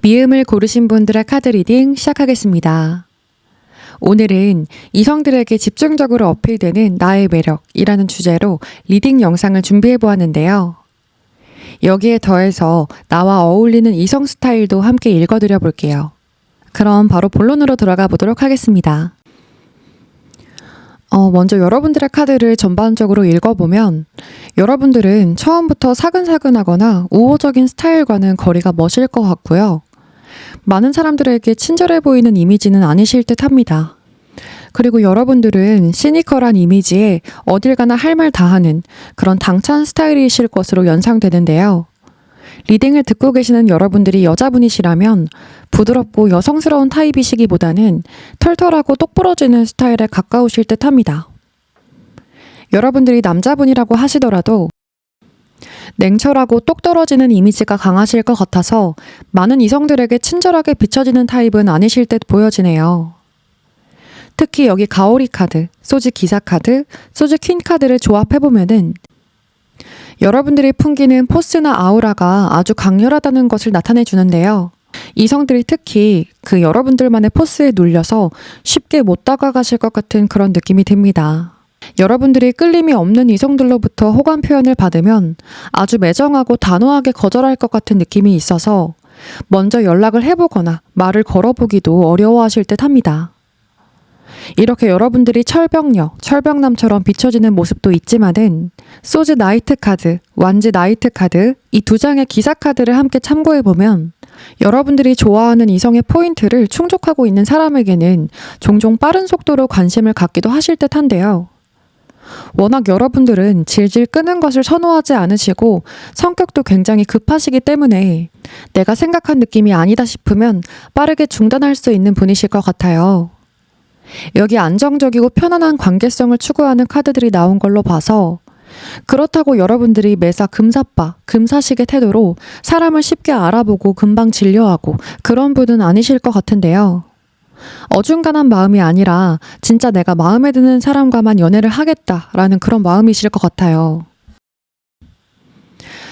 미음을 고르신 분들의 카드 리딩 시작하겠습니다. 오늘은 이성들에게 집중적으로 어필되는 나의 매력이라는 주제로 리딩 영상을 준비해 보았는데요. 여기에 더해서 나와 어울리는 이성 스타일도 함께 읽어드려 볼게요. 그럼 바로 본론으로 들어가 보도록 하겠습니다. 먼저 여러분들의 카드를 전반적으로 읽어보면 여러분들은 처음부터 사근사근하거나 우호적인 스타일과는 거리가 멋일 것 같고요. 많은 사람들에게 친절해 보이는 이미지는 아니실 듯 합니다. 그리고 여러분들은 시니컬한 이미지에 어딜 가나 할 말 다 하는 그런 당찬 스타일이실 것으로 연상되는데요. 리딩을 듣고 계시는 여러분들이 여자분이시라면 부드럽고 여성스러운 타입이시기보다는 털털하고 똑부러지는 스타일에 가까우실 듯 합니다. 여러분들이 남자분이라고 하시더라도 냉철하고 똑 떨어지는 이미지가 강하실 것 같아서 많은 이성들에게 친절하게 비춰지는 타입은 아니실 듯 보여지네요. 특히 여기 가오리 카드, 소지 기사 카드, 소지 퀸 카드를 조합해보면은 여러분들이 풍기는 포스나 아우라가 아주 강렬하다는 것을 나타내 주는데요. 이성들이 특히 그 여러분들만의 포스에 눌려서 쉽게 못 다가가실 것 같은 그런 느낌이 듭니다. 여러분들이 끌림이 없는 이성들로부터 호감 표현을 받으면 아주 매정하고 단호하게 거절할 것 같은 느낌이 있어서 먼저 연락을 해보거나 말을 걸어보기도 어려워하실 듯 합니다. 이렇게 여러분들이 철벽남처럼 비춰지는 모습도 있지만은 소즈 나이트 카드, 완지 나이트 카드 이 두 장의 기사 카드를 함께 참고해보면 여러분들이 좋아하는 이성의 포인트를 충족하고 있는 사람에게는 종종 빠른 속도로 관심을 갖기도 하실 듯 한데요. 워낙 여러분들은 질질 끄는 것을 선호하지 않으시고 성격도 굉장히 급하시기 때문에 내가 생각한 느낌이 아니다 싶으면 빠르게 중단할 수 있는 분이실 것 같아요. 여기 안정적이고 편안한 관계성을 추구하는 카드들이 나온 걸로 봐서 그렇다고 여러분들이 매사 금사식의 태도로 사람을 쉽게 알아보고 금방 진료하고 그런 분은 아니실 것 같은데요. 어중간한 마음이 아니라 진짜 내가 마음에 드는 사람과만 연애를 하겠다라는 그런 마음이실 것 같아요.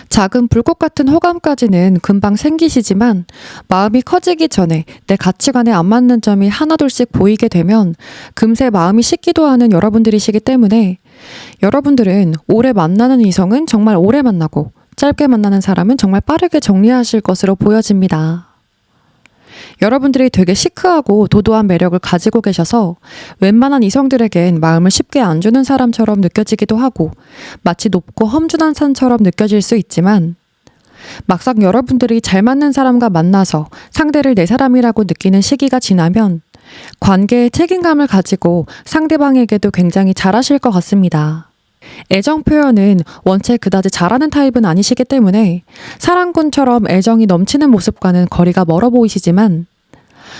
작은 불꽃 같은 호감까지는 금방 생기시지만 마음이 커지기 전에 내 가치관에 안 맞는 점이 하나둘씩 보이게 되면 금세 마음이 식기도 하는 여러분들이시기 때문에 여러분들은 오래 만나는 이성은 정말 오래 만나고 짧게 만나는 사람은 정말 빠르게 정리하실 것으로 보여집니다. 여러분들이 되게 시크하고 도도한 매력을 가지고 계셔서 웬만한 이성들에겐 마음을 쉽게 안 주는 사람처럼 느껴지기도 하고 마치 높고 험준한 산처럼 느껴질 수 있지만 막상 여러분들이 잘 맞는 사람과 만나서 상대를 내 사람이라고 느끼는 시기가 지나면 관계에 책임감을 가지고 상대방에게도 굉장히 잘하실 것 같습니다. 애정 표현은 원체 그다지 잘하는 타입은 아니시기 때문에 사랑꾼처럼 애정이 넘치는 모습과는 거리가 멀어 보이시지만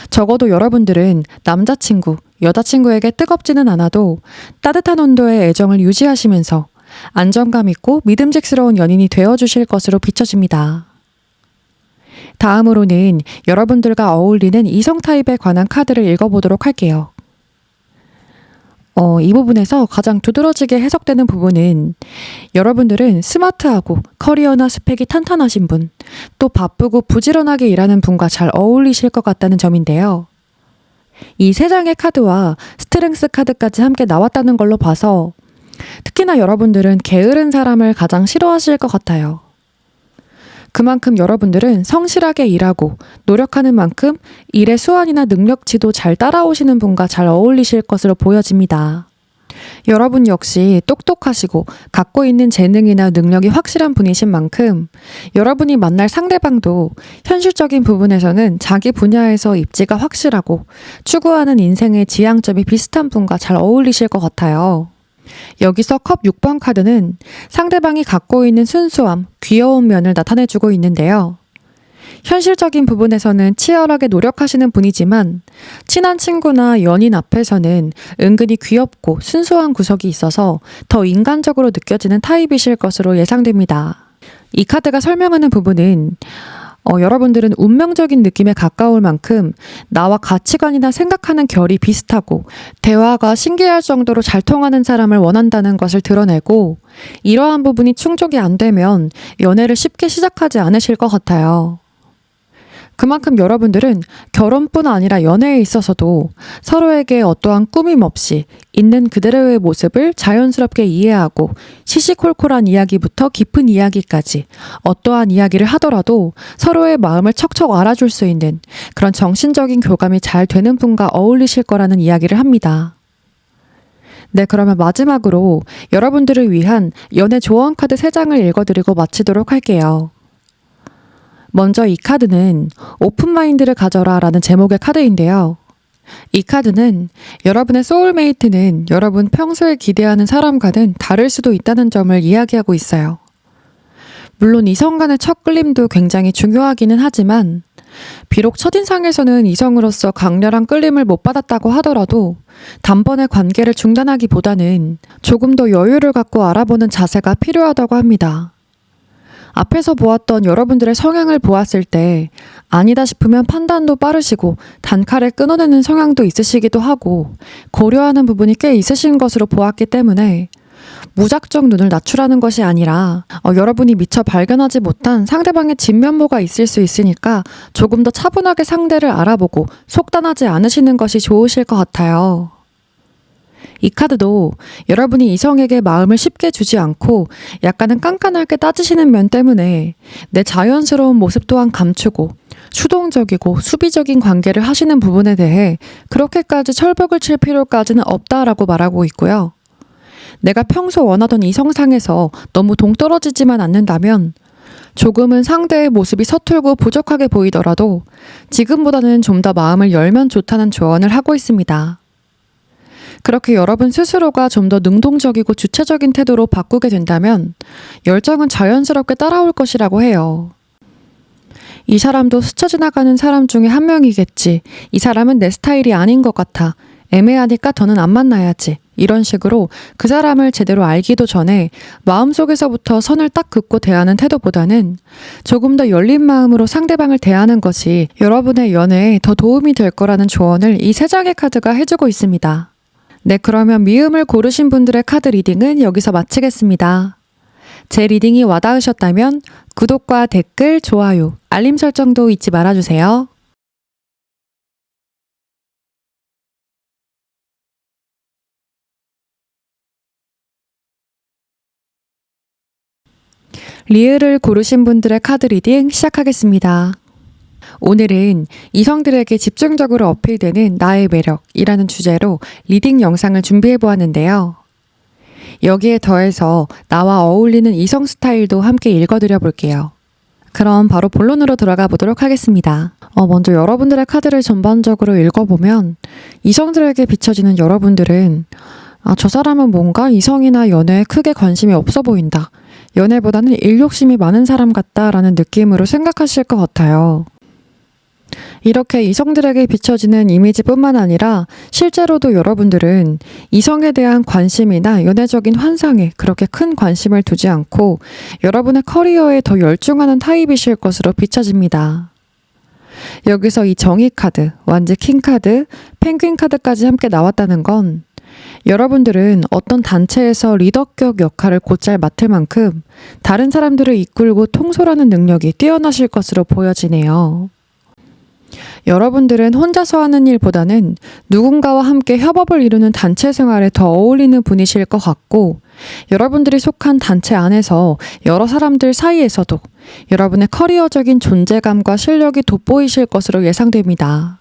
적어도 여러분들은 남자친구, 여자친구에게 뜨겁지는 않아도 따뜻한 온도의 애정을 유지하시면서 안정감 있고 믿음직스러운 연인이 되어주실 것으로 비춰집니다. 다음으로는 여러분들과 어울리는 이성 타입에 관한 카드를 읽어보도록 할게요. 이 부분에서 가장 두드러지게 해석되는 부분은 여러분들은 스마트하고 커리어나 스펙이 탄탄하신 분, 또 바쁘고 부지런하게 일하는 분과 잘 어울리실 것 같다는 점인데요. 이 세 장의 카드와 스트렝스 카드까지 함께 나왔다는 걸로 봐서 특히나 여러분들은 게으른 사람을 가장 싫어하실 것 같아요. 그만큼 여러분들은 성실하게 일하고 노력하는 만큼 일의 수완이나 능력치도 잘 따라오시는 분과 잘 어울리실 것으로 보여집니다. 여러분 역시 똑똑하시고 갖고 있는 재능이나 능력이 확실한 분이신 만큼 여러분이 만날 상대방도 현실적인 부분에서는 자기 분야에서 입지가 확실하고 추구하는 인생의 지향점이 비슷한 분과 잘 어울리실 것 같아요. 여기서 컵 6번 카드는 상대방이 갖고 있는 순수함, 귀여운 면을 나타내주고 있는데요. 현실적인 부분에서는 치열하게 노력하시는 분이지만 친한 친구나 연인 앞에서는 은근히 귀엽고 순수한 구석이 있어서 더 인간적으로 느껴지는 타입이실 것으로 예상됩니다. 이 카드가 설명하는 부분은 여러분들은 운명적인 느낌에 가까울 만큼 나와 가치관이나 생각하는 결이 비슷하고 대화가 신기할 정도로 잘 통하는 사람을 원한다는 것을 드러내고 이러한 부분이 충족이 안 되면 연애를 쉽게 시작하지 않으실 것 같아요. 그만큼 여러분들은 결혼뿐 아니라 연애에 있어서도 서로에게 어떠한 꾸밈 없이 있는 그대로의 모습을 자연스럽게 이해하고 시시콜콜한 이야기부터 깊은 이야기까지 어떠한 이야기를 하더라도 서로의 마음을 척척 알아줄 수 있는 그런 정신적인 교감이 잘 되는 분과 어울리실 거라는 이야기를 합니다. 네, 그러면 마지막으로 여러분들을 위한 연애 조언 카드 3장을 읽어드리고 마치도록 할게요. 먼저 이 카드는 오픈마인드를 가져라 라는 제목의 카드인데요. 이 카드는 여러분의 소울메이트는 여러분 평소에 기대하는 사람과는 다를 수도 있다는 점을 이야기하고 있어요. 물론 이성 간의 첫 끌림도 굉장히 중요하기는 하지만 비록 첫인상에서는 이성으로서 강렬한 끌림을 못 받았다고 하더라도 단번에 관계를 중단하기보다는 조금 더 여유를 갖고 알아보는 자세가 필요하다고 합니다. 앞에서 보았던 여러분들의 성향을 보았을 때 아니다 싶으면 판단도 빠르시고 단칼에 끊어내는 성향도 있으시기도 하고 고려하는 부분이 꽤 있으신 것으로 보았기 때문에 무작정 눈을 낮추라는 것이 아니라 여러분이 미처 발견하지 못한 상대방의 진면모가 있을 수 있으니까 조금 더 차분하게 상대를 알아보고 속단하지 않으시는 것이 좋으실 것 같아요. 이 카드도 여러분이 이성에게 마음을 쉽게 주지 않고 약간은 깐깐하게 따지시는 면 때문에 내 자연스러운 모습 또한 감추고 수동적이고 수비적인 관계를 하시는 부분에 대해 그렇게까지 철벽을 칠 필요까지는 없다라고 말하고 있고요. 내가 평소 원하던 이성상에서 너무 동떨어지지만 않는다면 조금은 상대의 모습이 서툴고 부족하게 보이더라도 지금보다는 좀 더 마음을 열면 좋다는 조언을 하고 있습니다. 그렇게 여러분 스스로가 좀 더 능동적이고 주체적인 태도로 바꾸게 된다면 열정은 자연스럽게 따라올 것이라고 해요. 이 사람도 스쳐 지나가는 사람 중에 한 명이겠지. 이 사람은 내 스타일이 아닌 것 같아. 애매하니까 더는 안 만나야지. 이런 식으로 그 사람을 제대로 알기도 전에 마음속에서부터 선을 딱 긋고 대하는 태도보다는 조금 더 열린 마음으로 상대방을 대하는 것이 여러분의 연애에 더 도움이 될 거라는 조언을 이 3장의 카드가 해주고 있습니다. 네, 그러면 미음을 고르신 분들의 카드 리딩은 여기서 마치겠습니다. 제 리딩이 와닿으셨다면 구독과 댓글, 좋아요, 알림 설정도 잊지 말아주세요. 리을을 고르신 분들의 카드 리딩 시작하겠습니다. 오늘은 이성들에게 집중적으로 어필되는 나의 매력이라는 주제로 리딩 영상을 준비해 보았는데요. 여기에 더해서 나와 어울리는 이성 스타일도 함께 읽어드려 볼게요. 그럼 바로 본론으로 들어가 보도록 하겠습니다. 먼저 여러분들의 카드를 전반적으로 읽어보면 이성들에게 비춰지는 여러분들은 저 사람은 뭔가 이성이나 연애에 크게 관심이 없어 보인다. 연애보다는 일욕심이 많은 사람 같다라는 느낌으로 생각하실 것 같아요. 이렇게 이성들에게 비춰지는 이미지뿐만 아니라 실제로도 여러분들은 이성에 대한 관심이나 연애적인 환상에 그렇게 큰 관심을 두지 않고 여러분의 커리어에 더 열중하는 타입이실 것으로 비춰집니다. 여기서 이 정의 카드, 완지 킹 카드, 펭귄 카드까지 함께 나왔다는 건 여러분들은 어떤 단체에서 리더격 역할을 곧잘 맡을 만큼 다른 사람들을 이끌고 통솔하는 능력이 뛰어나실 것으로 보여지네요. 여러분들은 혼자서 하는 일보다는 누군가와 함께 협업을 이루는 단체 생활에 더 어울리는 분이실 것 같고 여러분들이 속한 단체 안에서 여러 사람들 사이에서도 여러분의 커리어적인 존재감과 실력이 돋보이실 것으로 예상됩니다.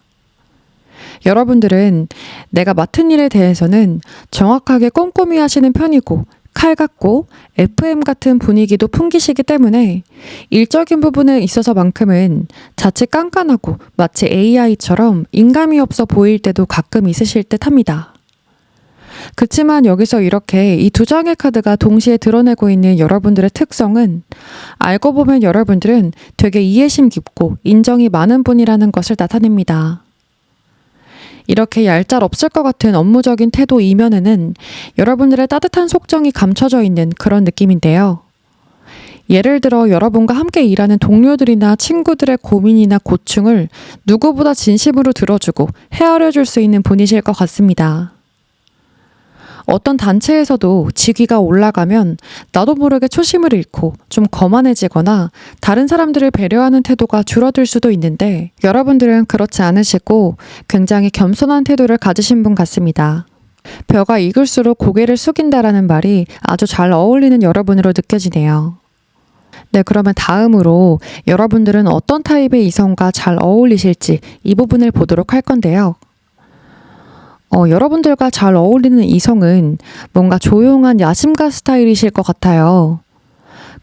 여러분들은 내가 맡은 일에 대해서는 정확하게 꼼꼼히 하시는 편이고 칼 같고 FM 같은 분위기도 풍기시기 때문에 일적인 부분에 있어서만큼은 자칫 깐깐하고 마치 AI처럼 인감이 없어 보일 때도 가끔 있으실 듯 합니다. 그치만 여기서 이렇게 이 2장의 카드가 동시에 드러내고 있는 여러분들의 특성은 알고 보면 여러분들은 되게 이해심 깊고 인정이 많은 분이라는 것을 나타냅니다. 이렇게 얄짤없을 것 같은 업무적인 태도 이면에는 여러분들의 따뜻한 속정이 감춰져 있는 그런 느낌인데요. 예를 들어 여러분과 함께 일하는 동료들이나 친구들의 고민이나 고충을 누구보다 진심으로 들어주고 헤아려 줄 수 있는 분이실 것 같습니다. 어떤 단체에서도 직위가 올라가면 나도 모르게 초심을 잃고 좀 거만해지거나 다른 사람들을 배려하는 태도가 줄어들 수도 있는데 여러분들은 그렇지 않으시고 굉장히 겸손한 태도를 가지신 분 같습니다. 벼가 익을수록 고개를 숙인다라는 말이 아주 잘 어울리는 여러분으로 느껴지네요. 네, 그러면 다음으로 여러분들은 어떤 타입의 이성과 잘 어울리실지 이 부분을 보도록 할 건데요. 여러분들과 잘 어울리는 이성은 뭔가 조용한 야심가 스타일이실 것 같아요.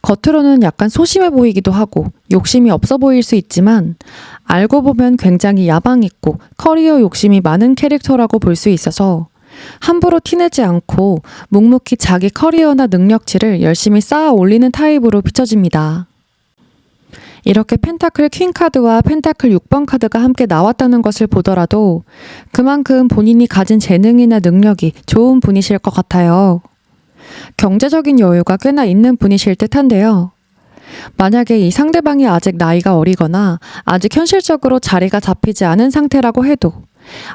겉으로는 약간 소심해 보이기도 하고 욕심이 없어 보일 수 있지만 알고 보면 굉장히 야망 있고 커리어 욕심이 많은 캐릭터라고 볼 수 있어서 함부로 티내지 않고 묵묵히 자기 커리어나 능력치를 열심히 쌓아 올리는 타입으로 비춰집니다. 이렇게 펜타클 퀸 카드와 펜타클 6번 카드가 함께 나왔다는 것을 보더라도 그만큼 본인이 가진 재능이나 능력이 좋은 분이실 것 같아요. 경제적인 여유가 꽤나 있는 분이실 듯한데요. 만약에 이 상대방이 아직 나이가 어리거나 아직 현실적으로 자리가 잡히지 않은 상태라고 해도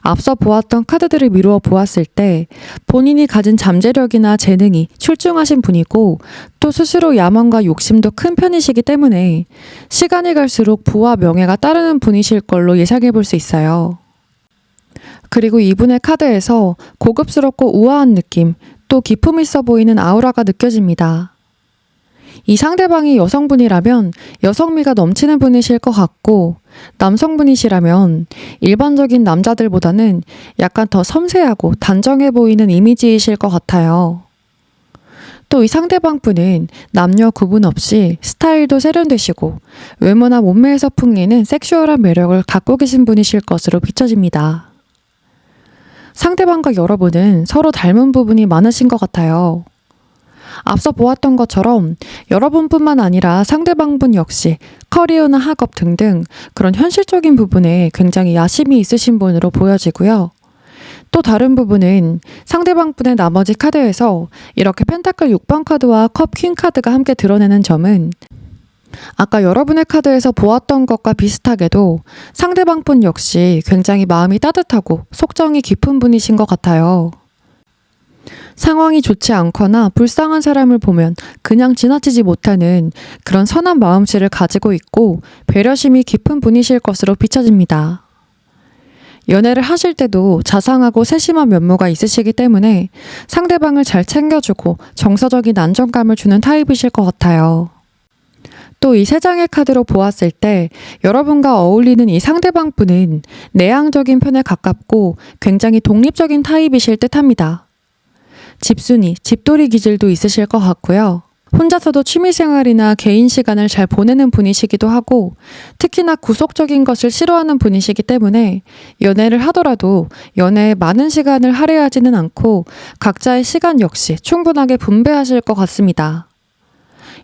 앞서 보았던 카드들을 미루어 보았을 때 본인이 가진 잠재력이나 재능이 출중하신 분이고 또 스스로 야망과 욕심도 큰 편이시기 때문에 시간이 갈수록 부와 명예가 따르는 분이실 걸로 예상해 볼 수 있어요. 그리고 이분의 카드에서 고급스럽고 우아한 느낌, 또 기품 있어 보이는 아우라가 느껴집니다. 이 상대방이 여성분이라면 여성미가 넘치는 분이실 것 같고 남성분이시라면 일반적인 남자들보다는 약간 더 섬세하고 단정해 보이는 이미지이실 것 같아요. 또 이 상대방분은 남녀 구분 없이 스타일도 세련되시고 외모나 몸매에서 풍기는 섹슈얼한 매력을 갖고 계신 분이실 것으로 비춰집니다. 상대방과 여러분은 서로 닮은 부분이 많으신 것 같아요. 앞서 보았던 것처럼 여러분뿐만 아니라 상대방분 역시 커리어나 학업 등등 그런 현실적인 부분에 굉장히 야심이 있으신 분으로 보여지고요. 또 다른 부분은 상대방분의 나머지 카드에서 이렇게 펜타클 6번 카드와 컵 퀸 카드가 함께 드러내는 점은 아까 여러분의 카드에서 보았던 것과 비슷하게도 상대방분 역시 굉장히 마음이 따뜻하고 속정이 깊은 분이신 것 같아요. 상황이 좋지 않거나 불쌍한 사람을 보면 그냥 지나치지 못하는 그런 선한 마음씨를 가지고 있고 배려심이 깊은 분이실 것으로 비춰집니다. 연애를 하실 때도 자상하고 세심한 면모가 있으시기 때문에 상대방을 잘 챙겨주고 정서적인 안정감을 주는 타입이실 것 같아요. 또 이 세 장의 카드로 보았을 때 여러분과 어울리는 이 상대방분은 내향적인 편에 가깝고 굉장히 독립적인 타입이실 듯합니다. 집순이, 집돌이 기질도 있으실 것 같고요. 혼자서도 취미생활이나 개인 시간을 잘 보내는 분이시기도 하고 특히나 구속적인 것을 싫어하는 분이시기 때문에 연애를 하더라도 연애에 많은 시간을 할애하지는 않고 각자의 시간 역시 충분하게 분배하실 것 같습니다.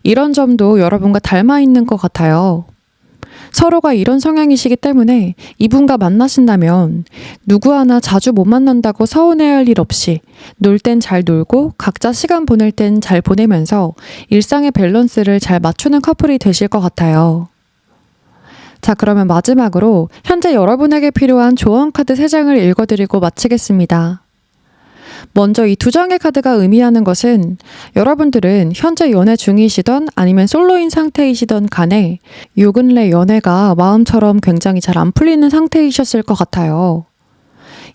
이런 점도 여러분과 닮아 있는 것 같아요. 서로가 이런 성향이시기 때문에 이분과 만나신다면 누구 하나 자주 못 만난다고 서운해할 일 없이 놀 땐 잘 놀고 각자 시간 보낼 땐 잘 보내면서 일상의 밸런스를 잘 맞추는 커플이 되실 것 같아요. 자, 그러면 마지막으로 현재 여러분에게 필요한 조언 카드 3장을 읽어드리고 마치겠습니다. 먼저 이 2장의 카드가 의미하는 것은 여러분들은 현재 연애 중이시던 아니면 솔로인 상태이시던 간에 요 근래 연애가 마음처럼 굉장히 잘 안 풀리는 상태이셨을 것 같아요.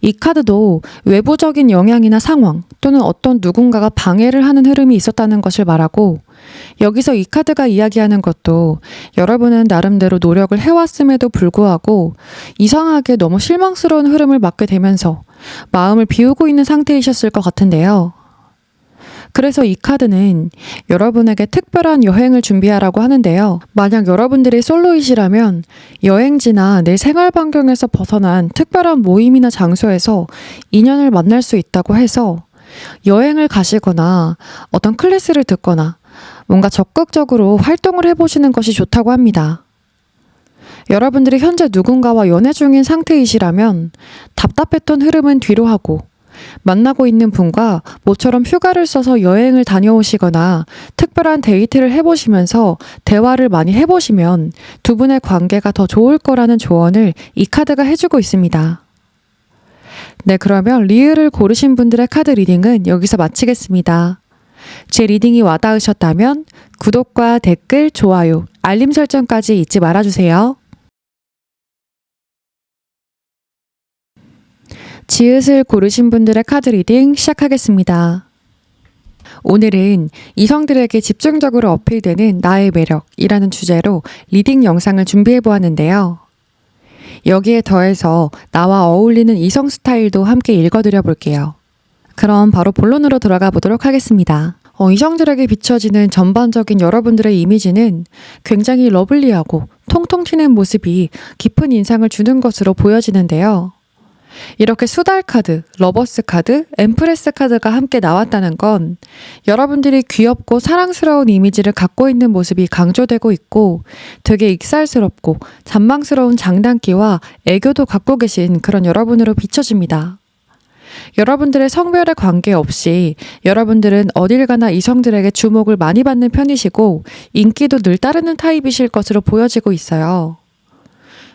이 카드도 외부적인 영향이나 상황 또는 어떤 누군가가 방해를 하는 흐름이 있었다는 것을 말하고 여기서 이 카드가 이야기하는 것도 여러분은 나름대로 노력을 해왔음에도 불구하고 이상하게 너무 실망스러운 흐름을 맞게 되면서 마음을 비우고 있는 상태이셨을 것 같은데요. 그래서 이 카드는 여러분에게 특별한 여행을 준비하라고 하는데요. 만약 여러분들이 솔로이시라면 여행지나 내 생활 반경에서 벗어난 특별한 모임이나 장소에서 인연을 만날 수 있다고 해서 여행을 가시거나 어떤 클래스를 듣거나 뭔가 적극적으로 활동을 해보시는 것이 좋다고 합니다. 여러분들이 현재 누군가와 연애 중인 상태이시라면 답답했던 흐름은 뒤로 하고 만나고 있는 분과 모처럼 휴가를 써서 여행을 다녀오시거나 특별한 데이트를 해보시면서 대화를 많이 해보시면 두 분의 관계가 더 좋을 거라는 조언을 이 카드가 해주고 있습니다. 네, 그러면 리을을 고르신 분들의 카드 리딩은 여기서 마치겠습니다. 제 리딩이 와닿으셨다면 구독과 댓글, 좋아요, 알림 설정까지 잊지 말아주세요. 지읒을 고르신 분들의 카드 리딩 시작하겠습니다. 오늘은 이성들에게 집중적으로 어필되는 나의 매력이라는 주제로 리딩 영상을 준비해 보았는데요. 여기에 더해서 나와 어울리는 이성 스타일도 함께 읽어드려 볼게요. 그럼 바로 본론으로 들어가 보도록 하겠습니다. 이성들에게 비춰지는 전반적인 여러분들의 이미지는 굉장히 러블리하고 통통 튀는 모습이 깊은 인상을 주는 것으로 보여지는데요. 이렇게 수달 카드, 러버스 카드, 엠프레스 카드가 함께 나왔다는 건 여러분들이 귀엽고 사랑스러운 이미지를 갖고 있는 모습이 강조되고 있고 되게 익살스럽고 잔망스러운 장난기와 애교도 갖고 계신 그런 여러분으로 비춰집니다. 여러분들의 성별에 관계없이 여러분들은 어딜 가나 이성들에게 주목을 많이 받는 편이시고 인기도 늘 따르는 타입이실 것으로 보여지고 있어요.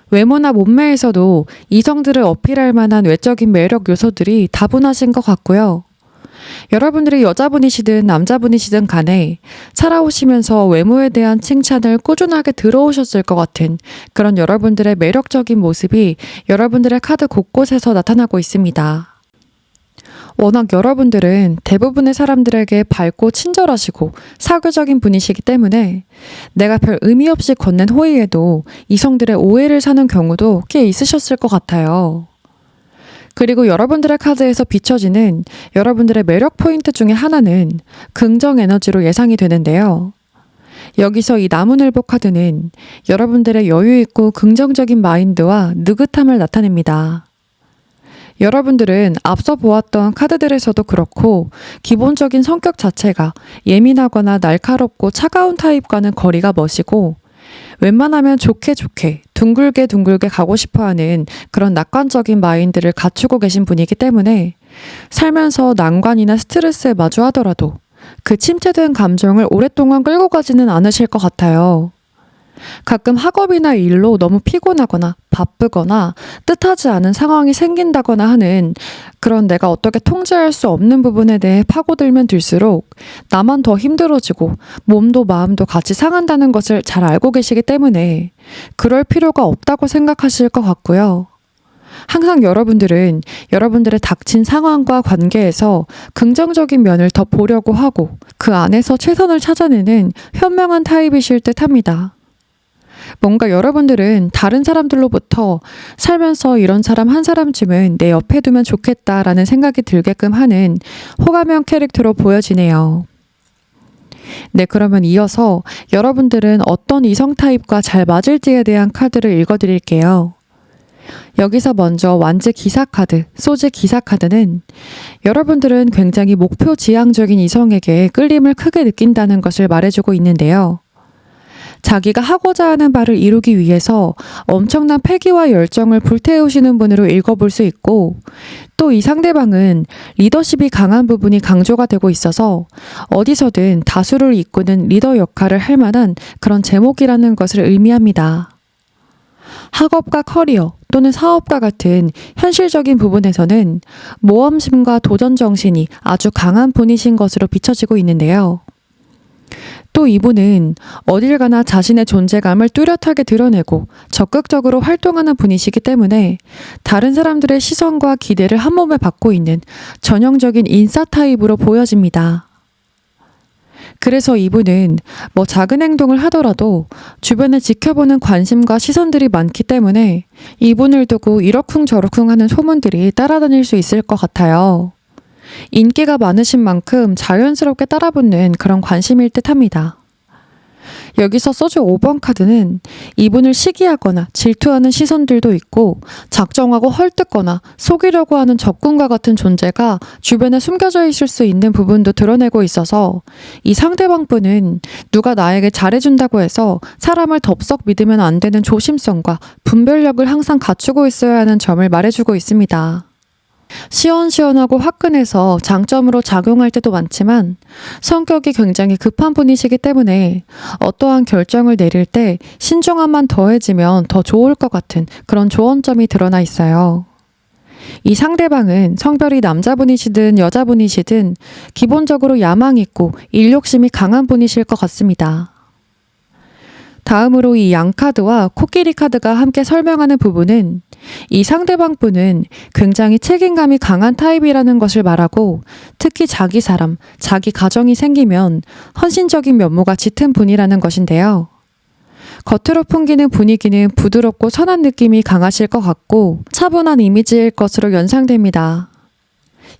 외모나 몸매에서도 이성들을 어필할 만한 외적인 매력 요소들이 다분하신 것 같고요. 여러분들이 여자분이시든 남자분이시든 간에 살아오시면서 외모에 대한 칭찬을 꾸준하게 들어오셨을 것 같은 그런 여러분들의 매력적인 모습이 여러분들의 카드 곳곳에서 나타나고 있습니다. 워낙 여러분들은 대부분의 사람들에게 밝고 친절하시고 사교적인 분이시기 때문에 내가 별 의미 없이 건넨 호의에도 이성들의 오해를 사는 경우도 꽤 있으셨을 것 같아요. 그리고 여러분들의 카드에서 비춰지는 여러분들의 매력 포인트 중에 하나는 긍정 에너지로 예상이 되는데요. 여기서 이 나무늘보 카드는 여러분들의 여유있고 긍정적인 마인드와 느긋함을 나타냅니다. 여러분들은 앞서 보았던 카드들에서도 그렇고 기본적인 성격 자체가 예민하거나 날카롭고 차가운 타입과는 거리가 멋이고 웬만하면 좋게 둥글게 가고 싶어하는 그런 낙관적인 마인드를 갖추고 계신 분이기 때문에 살면서 난관이나 스트레스에 마주하더라도 그 침체된 감정을 오랫동안 끌고 가지는 않으실 것 같아요. 가끔 학업이나 일로 너무 피곤하거나 바쁘거나 뜻하지 않은 상황이 생긴다거나 하는 그런 내가 어떻게 통제할 수 없는 부분에 대해 파고들면 들수록 나만 더 힘들어지고 몸도 마음도 같이 상한다는 것을 잘 알고 계시기 때문에 그럴 필요가 없다고 생각하실 것 같고요. 항상 여러분들은 여러분들의 닥친 상황과 관계에서 긍정적인 면을 더 보려고 하고 그 안에서 최선을 찾아내는 현명한 타입이실 듯 합니다. 뭔가 여러분들은 다른 사람들로부터 살면서 이런 사람 한 사람쯤은 내 옆에 두면 좋겠다라는 생각이 들게끔 하는 호감형 캐릭터로 보여지네요. 네, 그러면 이어서 여러분들은 어떤 이성 타입과 잘 맞을지에 대한 카드를 읽어드릴게요. 여기서 먼저 완즈 기사 카드, 소즈 기사 카드는 여러분들은 굉장히 목표 지향적인 이성에게 끌림을 크게 느낀다는 것을 말해주고 있는데요. 자기가 하고자 하는 바를 이루기 위해서 엄청난 패기와 열정을 불태우시는 분으로 읽어볼 수 있고 또 이 상대방은 리더십이 강한 부분이 강조가 되고 있어서 어디서든 다수를 이끄는 리더 역할을 할 만한 그런 제목이라는 것을 의미합니다. 학업과 커리어 또는 사업과 같은 현실적인 부분에서는 모험심과 도전 정신이 아주 강한 분이신 것으로 비춰지고 있는데요. 또 이분은 어딜 가나 자신의 존재감을 뚜렷하게 드러내고 적극적으로 활동하는 분이시기 때문에 다른 사람들의 시선과 기대를 한 몸에 받고 있는 전형적인 인싸 타입으로 보여집니다. 그래서 이분은 작은 행동을 하더라도 주변에 지켜보는 관심과 시선들이 많기 때문에 이분을 두고 이러쿵저러쿵 하는 소문들이 따라다닐 수 있을 것 같아요. 인기가 많으신 만큼 자연스럽게 따라붙는 그런 관심일 듯 합니다. 여기서 소주 5번 카드는 이분을 시기하거나 질투하는 시선들도 있고 작정하고 헐뜯거나 속이려고 하는 적군과 같은 존재가 주변에 숨겨져 있을 수 있는 부분도 드러내고 있어서 이 상대방 분은 누가 나에게 잘해준다고 해서 사람을 덥석 믿으면 안 되는 조심성과 분별력을 항상 갖추고 있어야 하는 점을 말해주고 있습니다. 시원시원하고 화끈해서 장점으로 작용할 때도 많지만 성격이 굉장히 급한 분이시기 때문에 어떠한 결정을 내릴 때 신중함만 더해지면 더 좋을 것 같은 그런 조언점이 드러나 있어요. 이 상대방은 성별이 남자분이시든 여자분이시든 기본적으로 야망 있고 일욕심이 강한 분이실 것 같습니다. 다음으로 이 양카드와 코끼리 카드가 함께 설명하는 부분은 이 상대방 분은 굉장히 책임감이 강한 타입이라는 것을 말하고 특히 자기 사람, 자기 가정이 생기면 헌신적인 면모가 짙은 분이라는 것인데요. 겉으로 풍기는 분위기는 부드럽고 선한 느낌이 강하실 것 같고 차분한 이미지일 것으로 연상됩니다.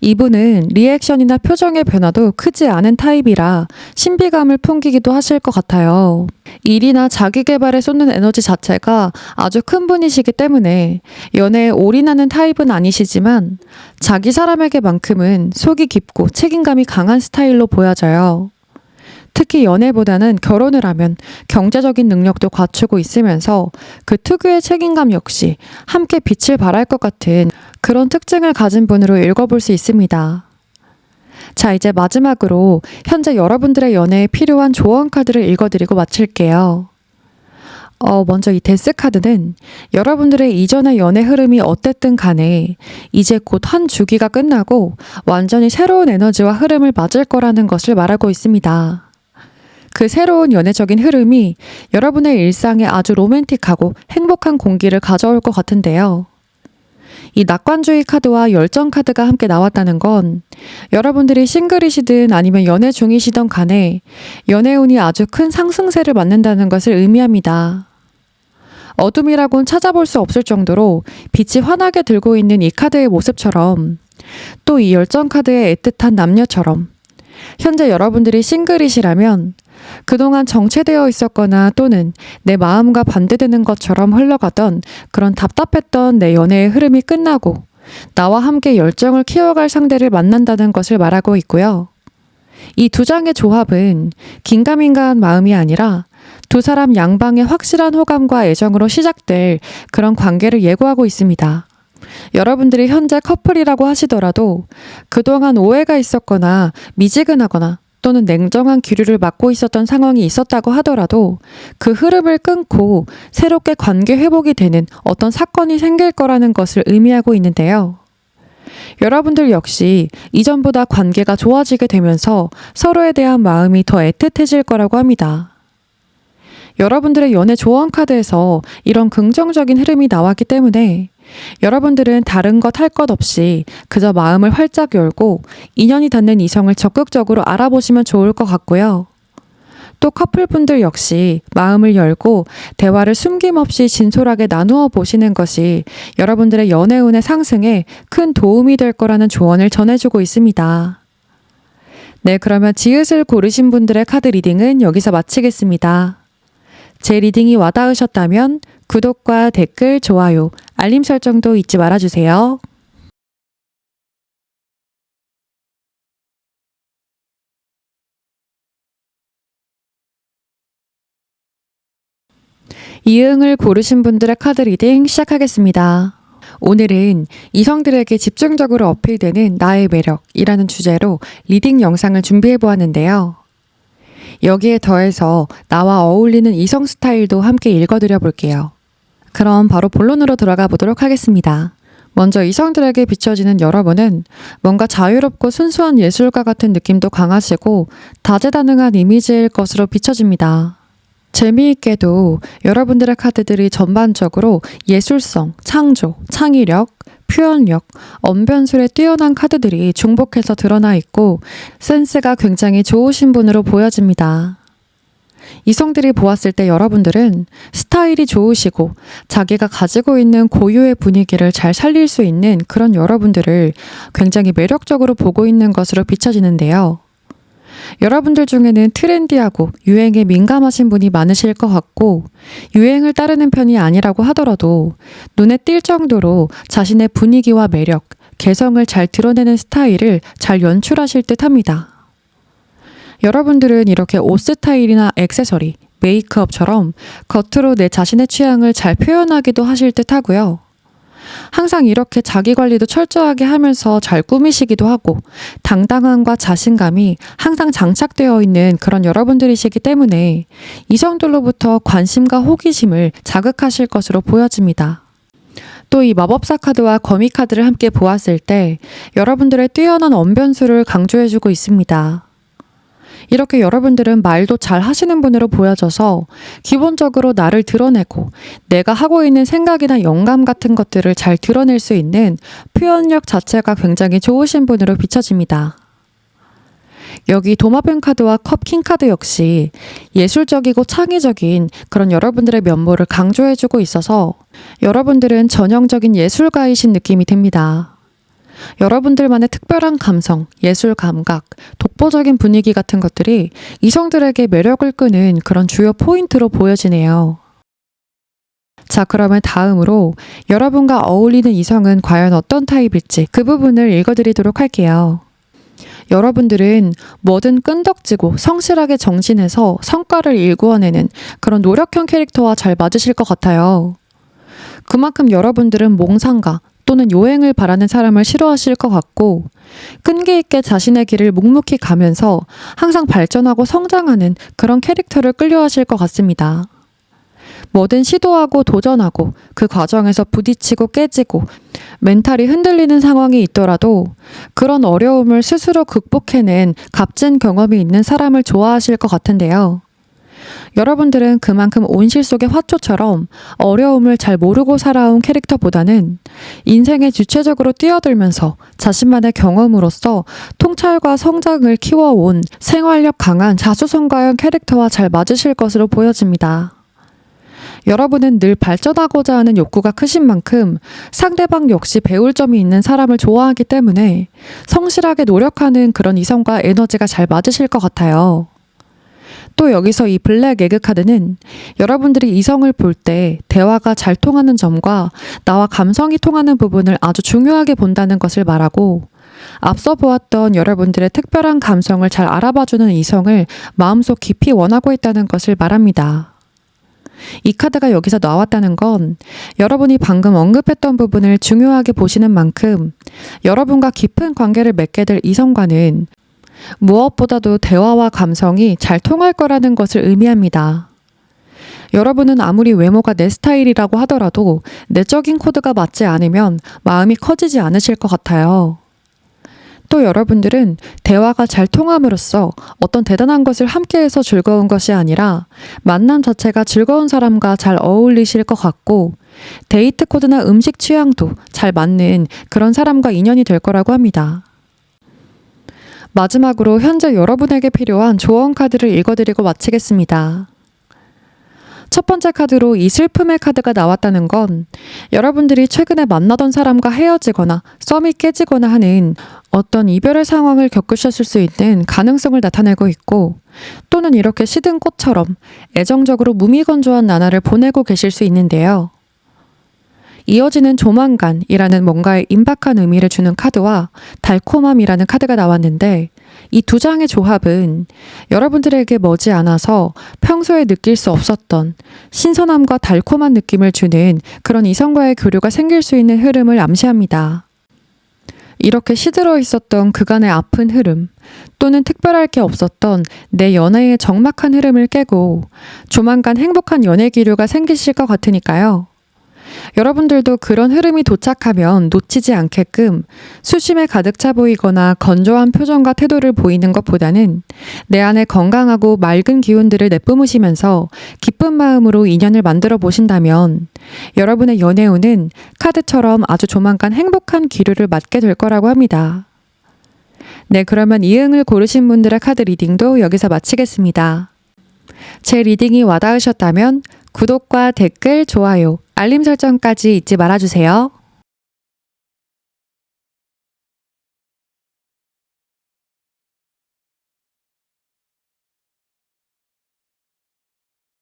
이분은 리액션이나 표정의 변화도 크지 않은 타입이라 신비감을 풍기기도 하실 것 같아요. 일이나 자기 개발에 쏟는 에너지 자체가 아주 큰 분이시기 때문에 연애에 올인하는 타입은 아니시지만 자기 사람에게만큼은 속이 깊고 책임감이 강한 스타일로 보여져요. 특히 연애보다는 결혼을 하면 경제적인 능력도 갖추고 있으면서 그 특유의 책임감 역시 함께 빛을 발할 것 같은 그런 특징을 가진 분으로 읽어볼 수 있습니다. 자, 이제 마지막으로 현재 여러분들의 연애에 필요한 조언 카드를 읽어드리고 마칠게요. 먼저 이 데스 카드는 여러분들의 이전의 연애 흐름이 어땠든 간에 이제 곧 한 주기가 끝나고 완전히 새로운 에너지와 흐름을 맞을 거라는 것을 말하고 있습니다. 그 새로운 연애적인 흐름이 여러분의 일상에 아주 로맨틱하고 행복한 공기를 가져올 것 같은데요. 이 낙관주의 카드와 열정 카드가 함께 나왔다는 건 여러분들이 싱글이시든 아니면 연애 중이시던 간에 연애운이 아주 큰 상승세를 맞는다는 것을 의미합니다. 어둠이라곤 찾아볼 수 없을 정도로 빛이 환하게 들고 있는 이 카드의 모습처럼 또 이 열정 카드의 애틋한 남녀처럼 현재 여러분들이 싱글이시라면 그동안 정체되어 있었거나 또는 내 마음과 반대되는 것처럼 흘러가던 그런 답답했던 내 연애의 흐름이 끝나고 나와 함께 열정을 키워갈 상대를 만난다는 것을 말하고 있고요. 이 두 장의 조합은 긴가민가한 마음이 아니라 두 사람 양방의 확실한 호감과 애정으로 시작될 그런 관계를 예고하고 있습니다. 여러분들이 현재 커플이라고 하시더라도 그동안 오해가 있었거나 미지근하거나 또는 냉정한 기류를 맡고 있었던 상황이 있었다고 하더라도 그 흐름을 끊고 새롭게 관계 회복이 되는 어떤 사건이 생길 거라는 것을 의미하고 있는데요. 여러분들 역시 이전보다 관계가 좋아지게 되면서 서로에 대한 마음이 더 애틋해질 거라고 합니다. 여러분들의 연애 조언 카드에서 이런 긍정적인 흐름이 나왔기 때문에 여러분들은 다른 것 할 것 없이 그저 마음을 활짝 열고 인연이 닿는 이성을 적극적으로 알아보시면 좋을 것 같고요. 또 커플분들 역시 마음을 열고 대화를 숨김없이 진솔하게 나누어 보시는 것이 여러분들의 연애운의 상승에 큰 도움이 될 거라는 조언을 전해주고 있습니다. 네, 그러면 지읒을 고르신 분들의 카드 리딩은 여기서 마치겠습니다. 제 리딩이 와닿으셨다면 구독과 댓글, 좋아요, 알림 설정도 잊지 말아주세요. 이응을 고르신 분들의 카드 리딩 시작하겠습니다. 오늘은 이성들에게 집중적으로 어필되는 나의 매력이라는 주제로 리딩 영상을 준비해 보았는데요. 여기에 더해서 나와 어울리는 이성 스타일도 함께 읽어드려 볼게요. 그럼 바로 본론으로 들어가 보도록 하겠습니다. 먼저 이성들에게 비춰지는 여러분은 뭔가 자유롭고 순수한 예술가 같은 느낌도 강하시고 다재다능한 이미지일 것으로 비춰집니다. 재미있게도 여러분들의 카드들이 전반적으로 예술성, 창조, 창의력, 표현력, 언변술에 뛰어난 카드들이 중복해서 드러나 있고 센스가 굉장히 좋으신 분으로 보여집니다. 이성들이 보았을 때 여러분들은 스타일이 좋으시고 자기가 가지고 있는 고유의 분위기를 잘 살릴 수 있는 그런 여러분들을 굉장히 매력적으로 보고 있는 것으로 비춰지는데요. 여러분들 중에는 트렌디하고 유행에 민감하신 분이 많으실 것 같고 유행을 따르는 편이 아니라고 하더라도 눈에 띌 정도로 자신의 분위기와 매력, 개성을 잘 드러내는 스타일을 잘 연출하실 듯 합니다. 여러분들은 이렇게 옷 스타일이나 액세서리, 메이크업처럼 겉으로 내 자신의 취향을 잘 표현하기도 하실 듯 하고요. 항상 이렇게 자기 관리도 철저하게 하면서 잘 꾸미시기도 하고 당당함과 자신감이 항상 장착되어 있는 그런 여러분들이시기 때문에 이성들로부터 관심과 호기심을 자극하실 것으로 보여집니다. 또 이 마법사 카드와 거미 카드를 함께 보았을 때 여러분들의 뛰어난 언변수를 강조해주고 있습니다. 이렇게 여러분들은 말도 잘 하시는 분으로 보여져서 기본적으로 나를 드러내고 내가 하고 있는 생각이나 영감 같은 것들을 잘 드러낼 수 있는 표현력 자체가 굉장히 좋으신 분으로 비춰집니다. 여기 도마뱀 카드와 컵킹 카드 역시 예술적이고 창의적인 그런 여러분들의 면모를 강조해주고 있어서 여러분들은 전형적인 예술가이신 느낌이 듭니다. 여러분들만의 특별한 감성, 예술 감각, 독보적인 분위기 같은 것들이 이성들에게 매력을 끄는 그런 주요 포인트로 보여지네요. 자, 그러면 다음으로 여러분과 어울리는 이성은 과연 어떤 타입일지 그 부분을 읽어드리도록 할게요. 여러분들은 뭐든 끈덕지고 성실하게 정진해서 성과를 일구어내는 그런 노력형 캐릭터와 잘 맞으실 것 같아요. 그만큼 여러분들은 몽상가 또는 요행을 바라는 사람을 싫어하실 것 같고 끈기 있게 자신의 길을 묵묵히 가면서 항상 발전하고 성장하는 그런 캐릭터를 끌려하실 것 같습니다. 뭐든 시도하고 도전하고 그 과정에서 부딪히고 깨지고 멘탈이 흔들리는 상황이 있더라도 그런 어려움을 스스로 극복해낸 값진 경험이 있는 사람을 좋아하실 것 같은데요. 여러분들은 그만큼 온실 속의 화초처럼 어려움을 잘 모르고 살아온 캐릭터보다는 인생에 주체적으로 뛰어들면서 자신만의 경험으로서 통찰과 성장을 키워온 생활력 강한 자수성가형 캐릭터와 잘 맞으실 것으로 보여집니다. 여러분은 늘 발전하고자 하는 욕구가 크신 만큼 상대방 역시 배울 점이 있는 사람을 좋아하기 때문에 성실하게 노력하는 그런 이성과 에너지가 잘 맞으실 것 같아요. 또 여기서 이 블랙 에그 카드는 여러분들이 이성을 볼 때 대화가 잘 통하는 점과 나와 감성이 통하는 부분을 아주 중요하게 본다는 것을 말하고 앞서 보았던 여러분들의 특별한 감성을 잘 알아봐주는 이성을 마음속 깊이 원하고 있다는 것을 말합니다. 이 카드가 여기서 나왔다는 건 여러분이 방금 언급했던 부분을 중요하게 보시는 만큼 여러분과 깊은 관계를 맺게 될 이성과는 무엇보다도 대화와 감성이 잘 통할 거라는 것을 의미합니다. 여러분은 아무리 외모가 내 스타일이라고 하더라도 내적인 코드가 맞지 않으면 마음이 커지지 않으실 것 같아요. 또 여러분들은 대화가 잘 통함으로써 어떤 대단한 것을 함께해서 즐거운 것이 아니라 만남 자체가 즐거운 사람과 잘 어울리실 것 같고 데이트 코드나 음식 취향도 잘 맞는 그런 사람과 인연이 될 거라고 합니다. 마지막으로 현재 여러분에게 필요한 조언 카드를 읽어드리고 마치겠습니다. 첫 번째 카드로 이 슬픔의 카드가 나왔다는 건 여러분들이 최근에 만나던 사람과 헤어지거나 썸이 깨지거나 하는 어떤 이별의 상황을 겪으셨을 수 있는 가능성을 나타내고 있고 또는 이렇게 시든 꽃처럼 애정적으로 무미건조한 나날을 보내고 계실 수 있는데요. 이어지는 조만간이라는 뭔가의 임박한 의미를 주는 카드와 달콤함이라는 카드가 나왔는데 이 두 장의 조합은 여러분들에게 머지않아서 평소에 느낄 수 없었던 신선함과 달콤한 느낌을 주는 그런 이성과의 교류가 생길 수 있는 흐름을 암시합니다. 이렇게 시들어 있었던 그간의 아픈 흐름 또는 특별할 게 없었던 내 연애의 적막한 흐름을 깨고 조만간 행복한 연애 기류가 생기실 것 같으니까요. 여러분들도 그런 흐름이 도착하면 놓치지 않게끔 수심에 가득 차 보이거나 건조한 표정과 태도를 보이는 것보다는 내 안에 건강하고 맑은 기운들을 내뿜으시면서 기쁜 마음으로 인연을 만들어 보신다면 여러분의 연애운은 카드처럼 아주 조만간 행복한 기류를 맞게 될 거라고 합니다. 네, 그러면 이응을 고르신 분들의 카드 리딩도 여기서 마치겠습니다. 제 리딩이 와닿으셨다면 구독과 댓글, 좋아요, 알림 설정까지 잊지 말아주세요.